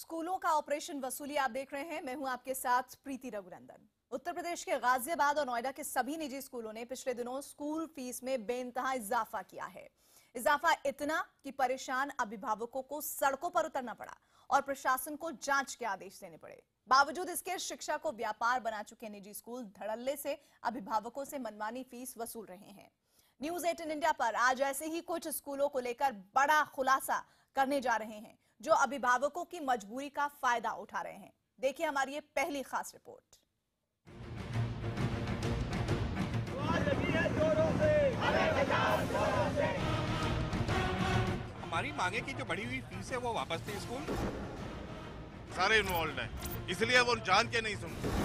स्कूलों का ऑपरेशन वसूली आप देख रहे हैं। मैं हूं आपके साथ प्रीति रघुनंदन। उत्तर प्रदेश के गाजियाबाद और नोएडा के सभी निजी स्कूलों ने पिछले दिनों स्कूल फीस में बेइंतहा इजाफा किया है। इजाफा इतना कि परेशान अभिभावकों को सड़कों पर उतरना पड़ा और प्रशासन को जांच के आदेश देने पड़े। बावजूद इसके शिक्षा को व्यापार बना चुके निजी स्कूल धड़ल्ले से अभिभावकों से मनमानी फीस वसूल रहे हैं। न्यूज 18 इंडिया पर आज ऐसे ही कुछ स्कूलों को लेकर बड़ा खुलासा करने जा रहे हैं जो अभिभावकों की मजबूरी का फायदा उठा रहे हैं। देखिए हमारी ये पहली खास रिपोर्ट। हमारी मांगे की जो बढ़ी हुई फीस है वो वापस दें स्कूल। सारे इन्वॉल्व हैं, इसलिए वो जान के नहीं सुनते।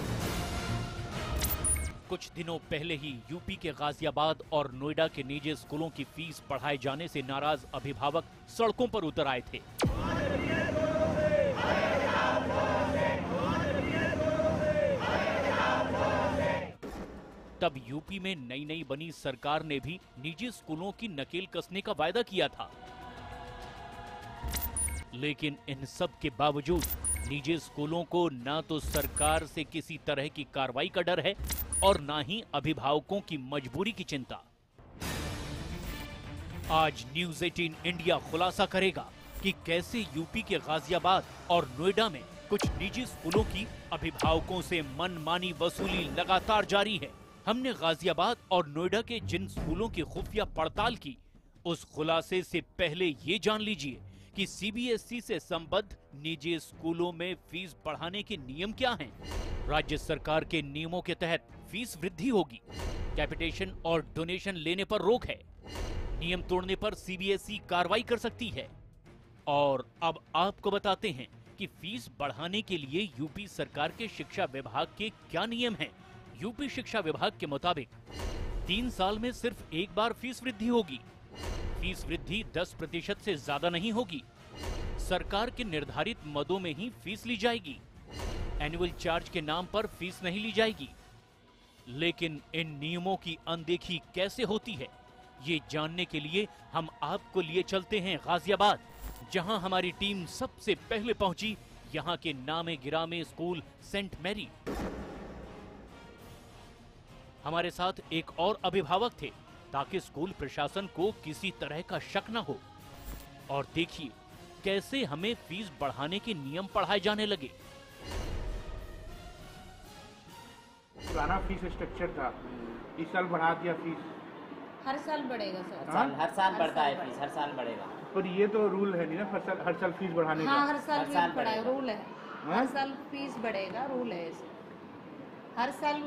कुछ दिनों पहले ही यूपी के गाजियाबाद और नोएडा के निजी स्कूलों की फीस बढ़ाए जाने से नाराज अभिभावक सड़कों पर उतर आए थे। तब यूपी में नई नई बनी सरकार ने भी निजी स्कूलों की नकेल कसने का वायदा किया था, लेकिन इन सब के बावजूद निजी स्कूलों को ना तो सरकार से किसी तरह की कार्रवाई का डर है और ना ही अभिभावकों की मजबूरी की चिंता। आज न्यूज 18 इंडिया खुलासा करेगा कि कैसे यूपी के गाजियाबाद और नोएडा में कुछ निजी स्कूलों की अभिभावकों से मनमानी वसूली लगातार जारी है। हमने गाजियाबाद और नोएडा के जिन स्कूलों की खुफिया पड़ताल की, उस खुलासे से पहले ये जान लीजिए कि सीबीएसई से संबद्ध निजी स्कूलों में फीस बढ़ाने के नियम क्या हैं। राज्य सरकार के नियमों के तहत फीस वृद्धि होगी, कैपिटेशन और डोनेशन लेने पर रोक है, नियम तोड़ने पर सीबीएसई कार्रवाई कर सकती है। और अब आपको बताते हैं कि फीस बढ़ाने के लिए यूपी सरकार के शिक्षा विभाग के क्या नियम हैं। यूपी शिक्षा विभाग के मुताबिक 3 साल में सिर्फ एक बार फीस वृद्धि होगी। फीस वृद्धि 10% से ज्यादा नहीं होगी। सरकार के निर्धारित मदों में ही फीस ली जाएगी। एनुअल चार्ज के नाम पर फीस नहीं ली जाएगी। लेकिन इन नियमों की अनदेखी कैसे होती है, ये जानने के लिए हम आपको लिए चलते हैं गाजियाबाद, जहां हमारी टीम सबसे पहले पहुंची यहां के नामे गिरामे स्कूल सेंट मैरी। हमारे साथ एक और अभिभावक थे ताकि स्कूल प्रशासन को किसी तरह का शक न हो। और देखिए कैसे हमें फीस बढ़ाने के नियम पढ़ाए जाने लगे। पुराना फीस स्ट्रक्चर था, इस साल बढ़ा दिया फीस। हर साल बढ़ेगा सर। हर साल बढ़ता है फीस, हर साल बढ़ेगा। पर ये तो रूल है नहीं ना, हर साल फीस बढ़ाने का। हाँ, हर साल फीस बढ़ाएगा, रूल है। हर साल फीस बढ़ेगा, रूल है। हर साल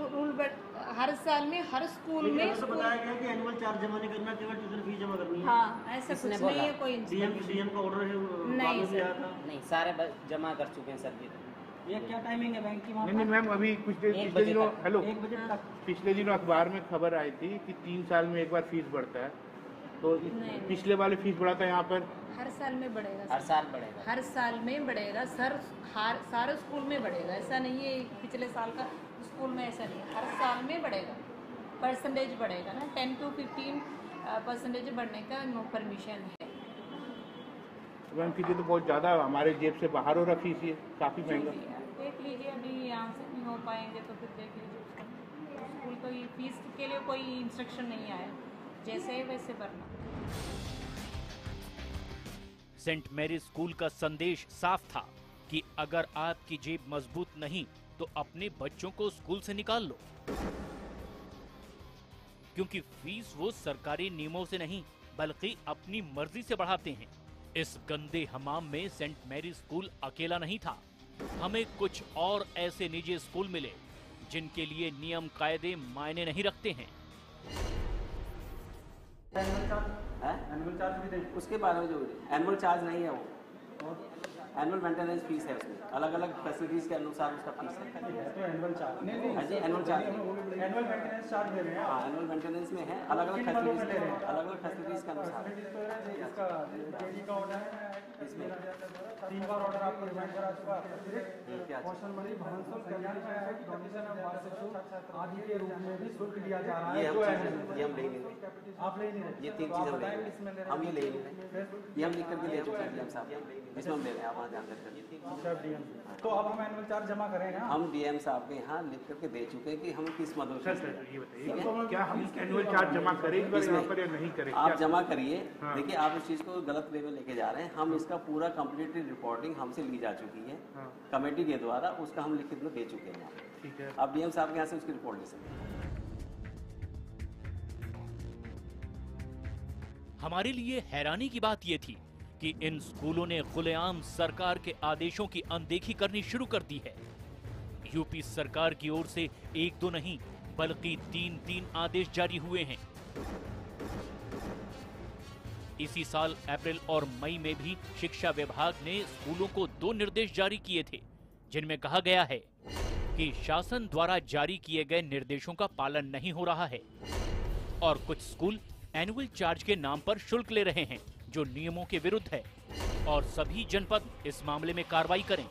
हर साल में हर स्कूल में बताया गया कि एनुअल चार्ज जमा नहीं करना, केवल ट्यूशन फीस जमा करनी है। हाँ, ऐसा कुछ नहीं है। कोई डीएम का ऑर्डर है नहीं, सारे जमा कर चुके हैं सर। ये क्या टाइमिंग है बैंक की? नहीं मैम, अभी कुछ देर पिछले दिनों पिछले दिनों अखबार में खबर आई थी कि 3 साल में एक बार फीस बढ़ता है, तो पिछले वाले फीस बढ़ा था यहाँ पर। हर साल में बढ़ेगा, हर साल बढ़ेगा, हर साल में बढ़ेगा सर। सारे स्कूल में बढ़ेगा, ऐसा नहीं है पिछले साल का स्कूल में, ऐसा नहीं है। हर साल में बढ़ेगा, परसेंटेज बढ़ेगा ना, 10 to 15% बढ़ने का परमिशन है। मैम फीस तो बहुत ज़्यादा हमारे जेब से बाहर हो रहा फीस, ये काफ़ी महंगा। देख लीजिए, अभी यहाँ से नहीं हो पाएंगे तो फिर देख लीजिए। स्कूल को फीस के लिए कोई इंस्ट्रक्शन नहीं आया, जैसे है वैसे भरना। सेंट मैरी स्कूल का संदेश साफ था कि अगर आपकी जेब मजबूत नहीं तो अपने बच्चों को स्कूल से निकाल लो, क्योंकि फीस वो सरकारी नियमों से नहीं बल्कि अपनी मर्जी से बढ़ाते हैं। इस गंदे हमाम में सेंट मैरी स्कूल अकेला नहीं था। हमें कुछ और ऐसे निजी स्कूल मिले जिनके लिए नियम कायदे मायने नहीं रखते हैं। एनुअल चार्ज भी दें, उसके बारे में जो एनुअल चार्ज नहीं है, वो एनुअल मेंटेनेंस फीस है। उसमें अलग अलग फैसिलिटीज के अनुसार उसका फीस है। तो एनुअल चार्ज जी, annual charge, annual maintenance charge दे रहे हैं। हाँ, एनुअल मेंटेनेंस में है, अलग अलग फैसिलिटीज के अनुसार। इसका जेडी का ऑर्डर है। इसमें 3 बार ऑर्डर आपको रिमाइंड करा चुका क्या कौशल मंत्री भवन शुल्क कल्याण में है कि डोनेशन ऑफ वार्षिक शुल्क आदि के रूप में भी शुल्क दिया जा रहा है। ये हम ले नहीं रहे। आप ले नहीं रहे, ये 3 चीज़ हम ले रहे, हम ये ले नहीं रहे, ये हम लिख करके ले चुके हैं डीएम साहब, इसमें हम ले रहे हैं, आप वहाँ ध्यान रखें। तो अब हम एनुअल चार्ज जमा करेंगे। हम डीएम साहब के यहाँ लिख करके दे चुके हैं कि हम किस मद में, क्या हम एनुअल चार्ज जमा करेंगे यहाँ पर या नहीं करेंगे? आप जमा करिए। देखिए आप इस चीज़ को गलत वे में लेके जा रहे हैं। हम इसका पूरा कंप्लीट रिपोर्टिंग हमसे ली जा चुकी है कमेटी के द्वारा, उसका हम लिखित में दे चुके हैं। ठीक है, आप डीएम साहब के यहाँ से उसकी रिपोर्ट ले सकते हैं। हमारे लिए हैरानी की बात यह थी कि इन स्कूलों ने खुलेआम सरकार के आदेशों की अनदेखी करनी शुरू कर दी है। यूपी सरकार की ओर से 1-2 नहीं बल्कि 3-3 आदेश जारी हुए हैं। इसी साल अप्रैल और मई में भी शिक्षा विभाग ने स्कूलों को 2 निर्देश जारी किए थे, जिनमें कहा गया है कि शासन द्वारा जारी किए गए निर्देशों का पालन नहीं हो रहा है और कुछ स्कूल एनुअल चार्ज के नाम पर शुल्क ले रहे हैं, जो नियमों के विरुद्ध है, और सभी जनपद इस मामले में कार्रवाई करें।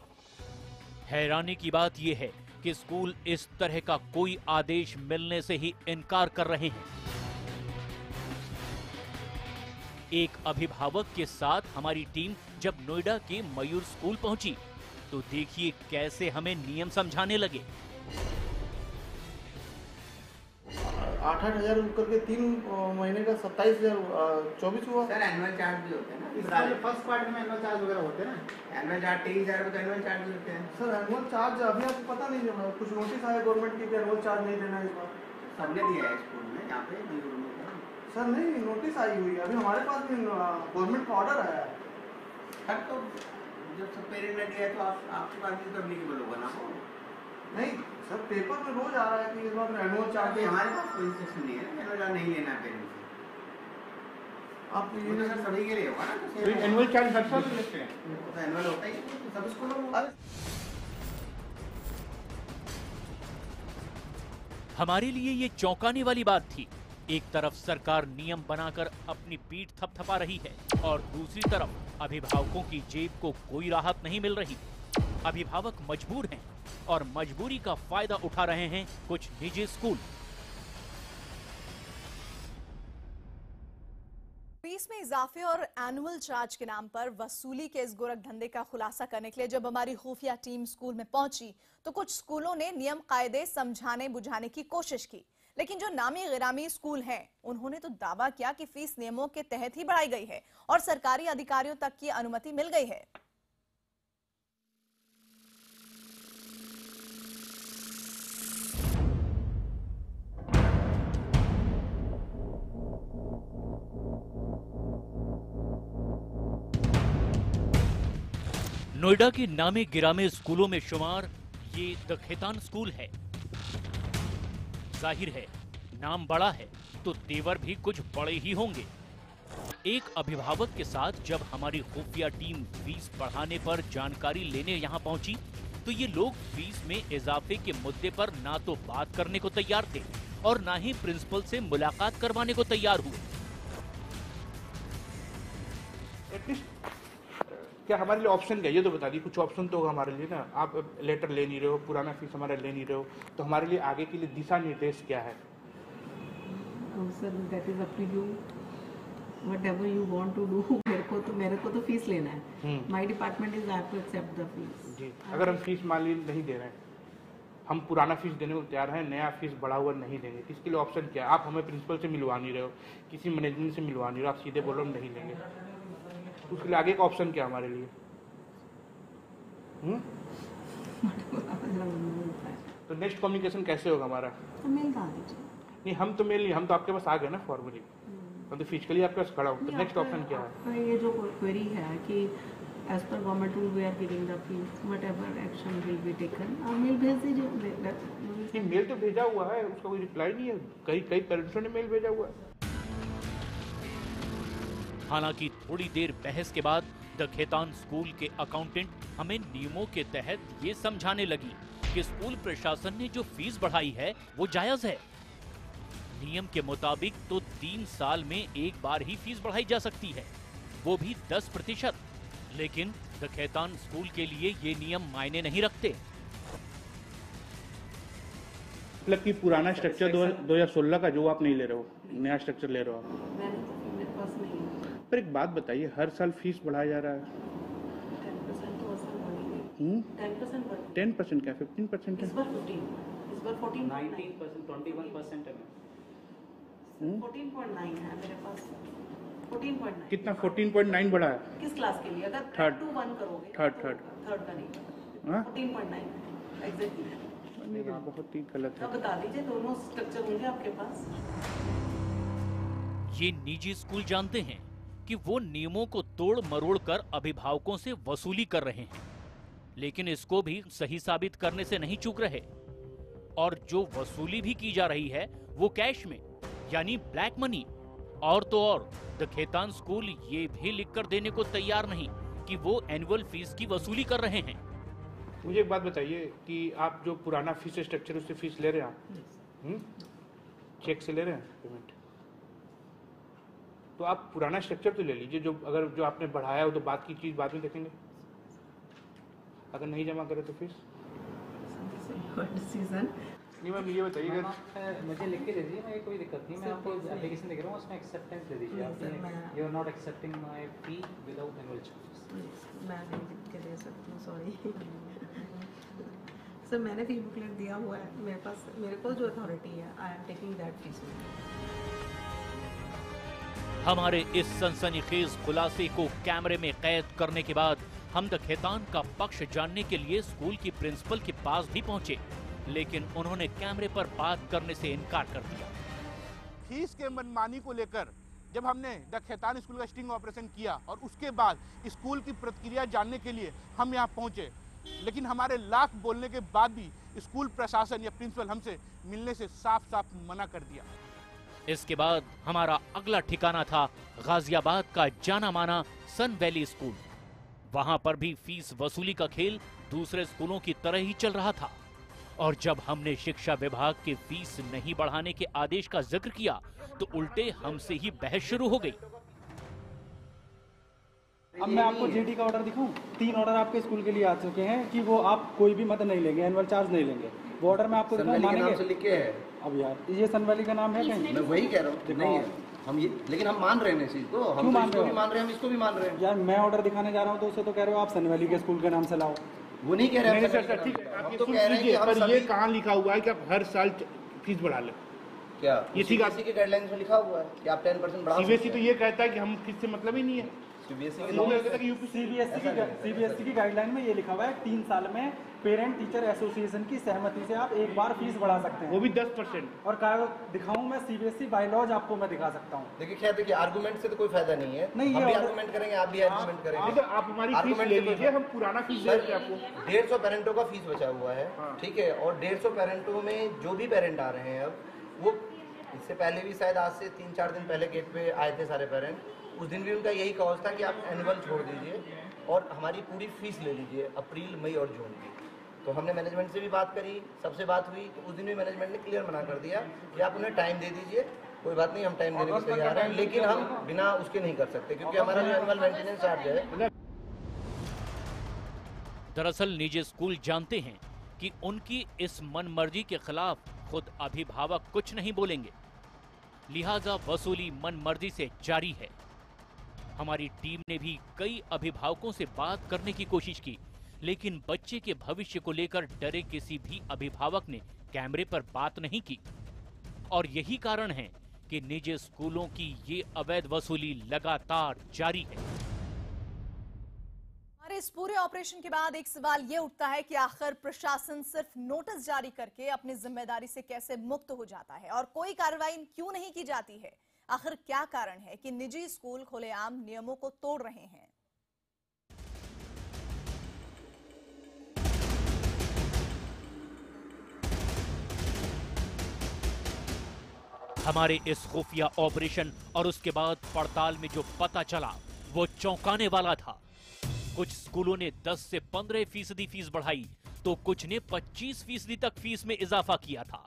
हैरानी की बात यह है कि स्कूल इस तरह का कोई आदेश मिलने से ही इनकार कर रहे हैं। एक अभिभावक के साथ हमारी टीम जब नोएडा के मयूर स्कूल पहुंची तो देखिए कैसे हमें नियम समझाने लगे। 8-8 हज़ार करके 3 महीने का 27,024 हुआ। सर एनुअल चार्ज भी होते हैं ना, इसका फर्स्ट पार्ट में एनुअल चार्ज वगैरह होते हैं ना। एनुअल चार्ज 23,000 तो एनुअल चार्ज भी होते हैं। सर एनुअल चार्ज अभी आपको पता नहीं है, कुछ नोटिस आया गवर्नमेंट की कि एनुअल चार्ज नहीं देना है इस बार। सबने दिया है स्कूल में, यहाँ पे सर नहीं, नोटिस आई हुई है, अभी हमारे पास भी गवर्नमेंट का ऑर्डर आया है। सर तो जब सब पेरेंट ने दिया तो आपके पास भी तो एप्लीकेबल होगा ना वो? नहीं सर, पेपर में रोज आ रहा है कि इस बार एनुअल चार्ज। हमारे पास कोई इंस्ट्रक्शन नहीं है एनुअल चार्ज नहीं लेना है पेरेंट से। आप ये तो सर सभी के लिए होगा ना, तो एनुअल चार्ज हर साल लेते हैं? तो एनुअल होता ही सब स्कूलों में। हमारे लिए ये चौंकाने वाली बात थी। एक तरफ सरकार नियम बनाकर अपनी पीठ थपथपा रही है और दूसरी तरफ अभिभावकों की जेब को कोई राहत नहीं मिल रही। अभिभावक मजबूर हैं और मजबूरी का फायदा उठा रहे हैं कुछ निजी स्कूल। फीस में इजाफे और एनुअल चार्ज के नाम पर वसूली के इस गोरख धंधे का खुलासा करने के लिए जब हमारी खुफिया टीम स्कूल में पहुंची तो कुछ स्कूलों ने नियम कायदे समझाने बुझाने की कोशिश की, लेकिन जो नामी गिरामी स्कूल हैं उन्होंने तो दावा किया कि फीस नियमों के तहत ही बढ़ाई गई है और सरकारी अधिकारियों तक की अनुमति मिल गई है। नोएडा के नामे गिरामे स्कूलों में शुमार ये द खेतान स्कूल है। जाहिर है नाम बड़ा है तो तेवर भी कुछ बड़े ही होंगे। एक अभिभावक के साथ जब हमारी खुफिया टीम फीस बढ़ाने पर जानकारी लेने यहाँ पहुंची तो ये लोग फीस में इजाफे के मुद्दे पर ना तो बात करने को तैयार थे और ना ही प्रिंसिपल से मुलाकात करवाने को तैयार हुए। क्या हमारे लिए ऑप्शन क्या, ये तो बता दी, कुछ ऑप्शन तो होगा हमारे लिए ना। आप लेटर ले नहीं रहे हो, पुराना फीस हमारा ले नहीं रहे हो, तो हमारे लिए आगे के लिए दिशा निर्देश क्या है? Sir that is up to you, whatever you want to do. मेरे को तो फीस लेना है। My department is have to accept the fees. जी, अगर हम फीस मान ली नहीं दे रहे हैं, हम पुराना फीस देने को तैयार हैं, नया फीस बढ़ा हुआ नहीं देंगे, इसके लिए ऑप्शन क्या है? आप हमें प्रिंसिपल से मिलवा नहीं रहे हो, किसी मैनेजमेंट से मिलवा नहीं रहे हो, आप सीधे बोलो हम नहीं लेंगे, उसके लिए आगे का ऑप्शन क्या हमारे लिए? तो नेक्स्ट कम्युनिकेशन कैसे होगा हमारा? नहीं, हम तो मेल नहीं, हम तो आपके पास आ गए ना फॉर्मली, हम तो फिजिकली आपके पास खड़ा हूँ। तो नेक्स्ट ऑप्शन क्या है? ये जो क्वेरी है कि as per government rule we are giving the fees, whatever action will be taken. आप मेल भेज दीजिए। मेल तो भेजा हुआ है, उसका कोई रिप्लाई नहीं है। कई पेरेंट्सों ने मेल भेजा हुआ है। हालांकि थोड़ी देर बहस के बाद द खेतान स्कूल के अकाउंटेंट हमें नियमों के तहत ये समझाने लगी कि स्कूल प्रशासन ने जो फीस बढ़ाई है वो जायज है। नियम के मुताबिक तो 3 साल में एक बार ही फीस बढ़ाई जा सकती है, वो भी 10%। लेकिन द खैतान स्कूल के लिए ये नियम मायने नहीं रखते। मतलब कि पुराना स्ट्रक्चर 2016 का जो आप नहीं ले रहे हो, नया स्ट्रक्चर ले रहे हो आप। मेरे पास नहीं है। पर एक बात बताइए, हर साल फीस बढ़ाया जा रहा है। 10% तो असल बढ़ेगी। 10% 10% क्या 15% है? इस बार 15, इस बार 14, 19%, 21% है। 14.9 है मेरे पास। 14.9 कितना 14.9 बढ़ा है? किस क्लास के लिए? अगर Third. 2 1 करोगे Third. थर्ड का नहीं, हाँ? 14.9 एग्जैक्टली। बहुत ही गलत है। अब बता दीजिए, दोनों स्ट्रक्चर होंगे आपके पास। ये निजी स्कूल जानते हैं कि वो नियमों को तोड़ मरोड़ कर अभिभावकों से वसूली कर रहे हैं, लेकिन इसको भी सही साबित करने से नहीं चूक रहे। और जो वसूली भी की जा रही है वो कैश में, यानी ब्लैक मनी। और तो और द खैतान स्कूल ये भी लिखकर देने को तैयार नहीं कि वो एनुअल फीस की वसूली कर रहे हैं। मुझे एक बात बताइए कि आप जो पुराना फीस स्ट्रक्चर उससे फीस ले रहे हैं आप? चेक से ले रहे हैं पेमेंट? तो आप पुराना स्ट्रक्चर तो ले लीजिए, जो अगर जो आपने बढ़ाया हो तो बात की चीज बाद में देखेंगे। अगर नहीं जमा करे तो फीस डिसीजन। नहीं मैम, ये बताइए अगर मुझे लिख के दे दीजिए, मैं कोई दिक्कत नहीं, मैं आपको एप्लीकेशन देख रहा हूँ, उसमें एक्सेप्टेंस दे दीजिए आप। You are not accepting my fee without annual charges. मैं नहीं लिख के दे सकती हूँ, सॉरी सर। मैंने फी बुकलेट दिया हुआ है मेरे पास, मेरे को जो अथॉरिटी है, I am taking that fees. हमारे इस सनसनीखेज खुलासे को कैमरे में कैद करने के बाद हम द खैतान का पक्ष जानने के लिए स्कूल की प्रिंसिपल के पास भी पहुंचे, लेकिन उन्होंने कैमरे पर बात करने से इनकार कर दिया। फीस के मनमानी को लेकर जब हमने द खैतान स्कूल का स्टिंग ऑपरेशन किया और उसके बाद स्कूल की प्रतिक्रिया जानने के लिए हम यहाँ पहुंचे, लेकिन हमारे लाख बोलने के बाद भी स्कूल प्रशासन या प्रिंसिपल हमसे मिलने से साफ साफ मना कर दिया। इसके बाद हमारा अगला ठिकाना था गाजियाबाद का जाना माना सन वैली स्कूल। वहां पर भी फीस वसूली का खेल दूसरे स्कूलों की तरह ही चल रहा था। और जब हमने शिक्षा विभाग के फीस नहीं बढ़ाने के आदेश का जिक्र किया तो उल्टे हमसे ही बहस शुरू हो गई। अब मैं आपको जेडी का ऑर्डर दिखाऊं? 3 ऑर्डर आपके स्कूल के लिए आ चुके हैं कि वो आप कोई भी मत नहीं लेंगे, एनुअल चार्ज नहीं लेंगे। वो ऑर्डर मैं आपको दिखाऊं, मानेंगे? अब यार ये सन वैली का नाम है कहीं? मैं वही कह रहा हूँ, नहीं है हम ये, लेकिन हम मान रहे हैं इस चीज को, हम तो इसको भी मान रहे हैं, हम इसको भी मान रहे हैं। यार मैं ऑर्डर दिखाने जा रहा हूँ तो उसे तो कह रहे हो आप सन वैली के स्कूल के नाम से लाओ। वो नहीं कह रहे हैं सर, ठीक है, आप ये सुन लीजिए, पर ये कहाँ लिखा हुआ है कि आप हर साल फीस बढ़ा लें? क्या ये सीबीएसई के गाइडलाइंस में लिखा हुआ है कि आप 10% बढ़ा सकते हैं? सीबीएसई तो ये कहता है कि हम फीस से मतलब ही नहीं है। सीबीएसई की गाइडलाइन में ये लिखा हुआ है 3 साल में पेरेंट टीचर एसोसिएशन की सहमति से आप एक बार फीस बढ़ा सकते हैं, वो भी 10%। और दिखाऊं मैं सीबीएसई बायलॉज आपको मैं दिखा सकता हूँ। देखिए खैर, देखिए आर्गुमेंट से तो कोई फायदा नहीं है, नहीं, हम भी आर्गुमेंट करेंगे, आप भी आर्गुमेंट करेंगे। आप हमारी फीस ले लीजिए, हम पुराना फीस दे देते हैं आपको। 150 पेरेंटों का फीस बचा हुआ है, ठीक है, और 150 पेरेंटों में जो भी पेरेंट आ रहे हैं अब, वो इससे पहले भी शायद आज से 3-4 दिन पहले गेट पे आए थे सारे पेरेंट। उस दिन भी उनका यही कॉज था कि आप एनुअल छोड़ दीजिए और हमारी पूरी फीस ले लीजिए अप्रैल, मई और जून की। तो हमने मैनेजमेंट से भी बात करी, सबसे बात हुई, तो उस दिन भी मैनेजमेंट ने क्लियर मना कर दिया कि आप उन्हें टाइम दे दीजिए, कोई बात नहीं, हम टाइम देने को तैयार हैं, लेकिन हम बिना उसके नहीं कर सकते क्योंकि हमारा जो एनुअल मेंटेनेंस चार्ज है। दरअसल निजी स्कूल जानते हैं कि उनकी इस मनमर्जी के खिलाफ खुद अभिभावक कुछ नहीं बोलेंगे, लिहाजा वसूली मनमर्जी से जारी है। हमारी टीम ने भी कई अभिभावकों से बात करने की कोशिश की, लेकिन बच्चे के भविष्य को लेकर डरे किसी भी अभिभावक ने कैमरे पर बात नहीं की। और यही कारण है कि निजी स्कूलों की ये अवैध वसूली लगातार जारी है। हमारे इस पूरे ऑपरेशन के बाद एक सवाल ये उठता है कि आखिर प्रशासन सिर्फ नोटिस जारी करके अपनी जिम्मेदारी से कैसे मुक्त हो जाता है और कोई कार्रवाई क्यों नहीं की जाती है? आखिर क्या कारण है कि निजी स्कूल खुलेआम नियमों को तोड़ रहे हैं? हमारे इस खुफिया ऑपरेशन और उसके बाद पड़ताल में जो पता चला वो चौंकाने वाला था। कुछ स्कूलों ने 10 से 15% फीस बढ़ाई तो कुछ ने 25% तक फीस में इजाफा किया था।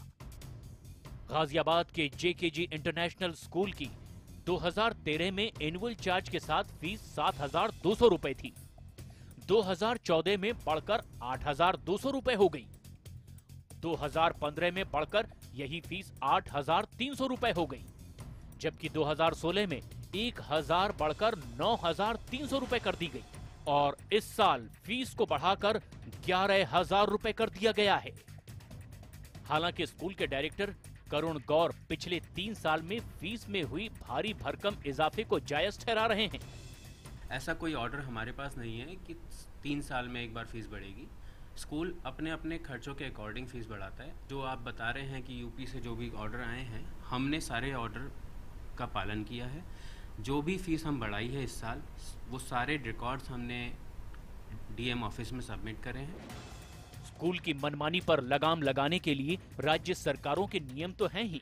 गाजियाबाद के जेकेजी इंटरनेशनल स्कूल की 2013 में एनुअल चार्ज के साथ फीस 7,200 रुपए थी, 2014 में बढ़कर 8,200 रुपए हो गई। 2015 में बढ़कर यही फीस 8,300 रुपए हो गई, जबकि 2016 में 1,000 बढ़कर 9,300 रुपए कर दी गई और इस साल फीस को बढ़ाकर 11,000 रुपए कर दिया गया है। हालांकि स्कूल के डायरेक्टर करुण गौर पिछले 3 साल में फीस में हुई भारी भरकम इजाफे को जायज ठहरा रहे हैं। ऐसा कोई ऑर्डर हमारे पास नहीं है कि 3 साल में एक बार फीस बढ़ेगी। स्कूल अपने अपने खर्चों के अकॉर्डिंग फीस बढ़ाता है। जो आप बता रहे हैं कि यूपी से जो भी ऑर्डर आए हैं, हमने सारे ऑर्डर का पालन किया है। जो भी फीस हम बढ़ाई है इस साल, वो सारे रिकॉर्ड्स हमने डीएम ऑफिस में सबमिट करे हैं। स्कूल की मनमानी पर लगाम लगाने के लिए राज्य सरकारों के नियम तो हैं ही,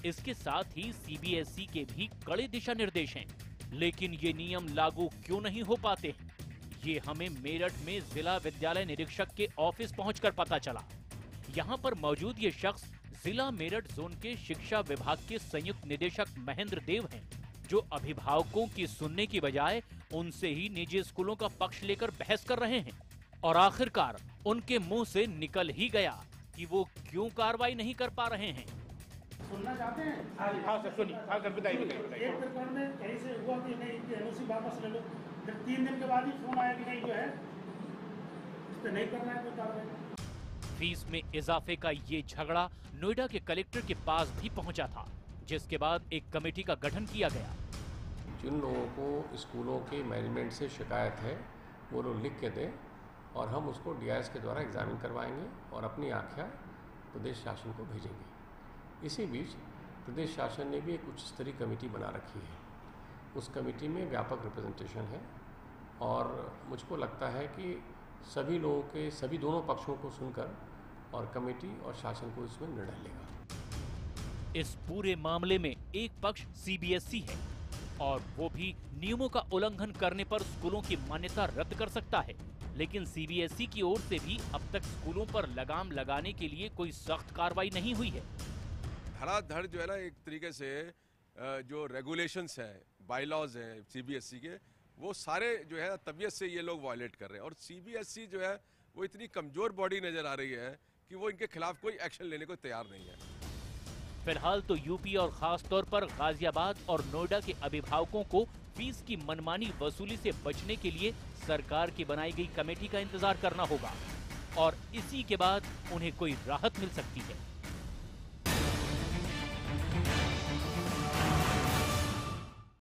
इसके साथ ही सीबीएसई के भी कड़े दिशा निर्देश हैं, लेकिन ये नियम लागू क्यों नहीं हो पाते हैं, ये हमें मेरठ में जिला विद्यालय निरीक्षक के ऑफिस पहुंचकर पता चला। यहाँ पर मौजूद ये शख्स जिला मेरठ जोन के शिक्षा विभाग के संयुक्त निदेशक महेंद्र देव हैं, जो अभिभावकों की सुनने की बजाय उनसे ही निजी स्कूलों का पक्ष लेकर बहस कर रहे हैं। और आखिरकार उनके मुंह से निकल ही गया कि वो क्यों कार्रवाई नहीं कर पा रहे हैं। सुनना चाहते हैं? हाँ सर, सुनिए। हाँ सर, बताइए। एक प्रकरण में कहीं से हुआ कि नहीं एनओसी वापस ले लो, फिर 3 दिन के बाद ही फोन आया कि नहीं जो है इस पे नहीं करना है कोई कार्रवाई। फीस में इजाफे का ये झगड़ा नोएडा के कलेक्टर के पास भी पहुंचा था, जिसके बाद एक कमेटी का गठन किया गया। जिन लोगों को स्कूलों के मैनेजमेंट से शिकायत है वो लोग लिख के दें और हम उसको डीआईएस के द्वारा एग्जामिन करवाएंगे और अपनी आख्या प्रदेश शासन को भेजेंगे। इसी बीच प्रदेश शासन ने भी एक उच्च स्तरीय कमेटी बना रखी है। उस कमेटी में व्यापक रिप्रेजेंटेशन है और मुझको लगता है कि सभी लोगों के सभी दोनों पक्षों को सुनकर और कमेटी और शासन को इसमें निर्णय लेगा। इस पूरे मामले में एक पक्ष सीबीएसई है और वो भी नियमों का उल्लंघन करने पर स्कूलों की मान्यता रद्द कर सकता है, लेकिन सीबीएसई की ओर से भी अब तक स्कूलों पर लगाम लगाने के लिए कोई सख्त कार्रवाई नहीं हुई है। धड़ाधड़ जो है ना, एक तरीके से जो रेगुलेशंस हैं, बायलॉज हैं सीबीएसई के, वो सारे जो है तबीयत से ये लोग वायलेट कर रहे हैं। और सीबीएसई जो है वो इतनी कमजोर बॉडी नजर आ रही है कि वो इनके खिलाफ कोई एक्शन लेने को तैयार नहीं है। फिलहाल तो यूपी और खास तौर पर गाजियाबाद और नोएडा के अभिभावकों को फीस की मनमानी वसूली से बचने के लिए सरकार की बनाई गई कमेटी का इंतजार करना होगा और इसी के बाद उन्हें कोई राहत मिल सकती है।